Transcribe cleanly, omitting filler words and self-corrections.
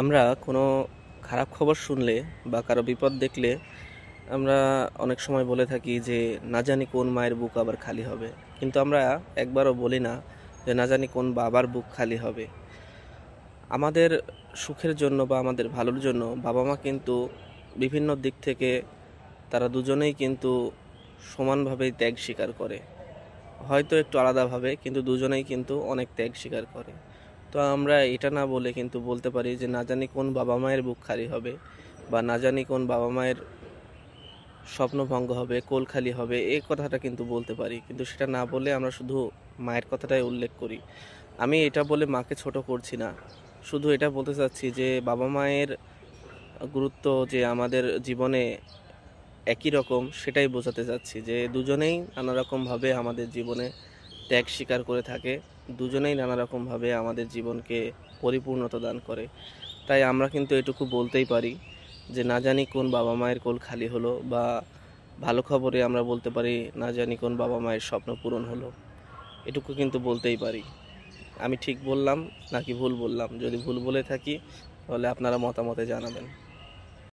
আমরা কোনো খারাপ খবর শুনলে বা কারো বিপদ দেখলে আমরা অনেক সময় বলে থাকি যে না জানি কোন মায়ের বুক আবার খালি হবে, কিন্তু আমরা একবারও বলি না যে না জানি কোন বাবার বুক খালি হবে। আমাদের সুখের জন্য বা আমাদের ভালোর জন্য বাবা মা কিন্তু বিভিন্ন দিক থেকে তারা দুজনেই কিন্তু সমানভাবেই ত্যাগ স্বীকার করে, হয়তো একটু আলাদাভাবে, কিন্তু দুজনেই কিন্তু অনেক ত্যাগ স্বীকার করে। তো আমরা এটা না বলে কিন্তু বলতে পারি যে না জানি কোন বাবা মায়ের বুক খালি হবে, বা না জানি কোন বাবা মায়ের স্বপ্নভঙ্গ হবে, কোল খালি হবে, এই কথাটা কিন্তু বলতে পারি। কিন্তু সেটা না বলে আমরা শুধু মায়ের কথাটাই উল্লেখ করি। আমি এটা বলে মাকে ছোট করছি না, শুধু এটা বলতে চাচ্ছি যে বাবা মায়ের গুরুত্ব যে আমাদের জীবনে একই রকম, সেটাই বোঝাতে চাচ্ছি যে দুজনেই নানা রকমভাবে আমাদের জীবনে ত্যাগ স্বীকার করে থাকে, দুজনেই নানা রকমভাবে আমাদের জীবনকে পরিপূর্ণতা দান করে। তাই আমরা কিন্তু এটুকু বলতেই পারি যে না জানি কোন বাবা মায়ের কোল খালি হলো, বা ভালো খবরে আমরা বলতে পারি না জানি কোন বাবা মায়ের স্বপ্ন পূরণ হলো। এটুকু কিন্তু বলতেই পারি। আমি ঠিক বললাম নাকি ভুল বললাম? যদি ভুল বলে থাকি তাহলে আপনারা মতামতে জানাবেন।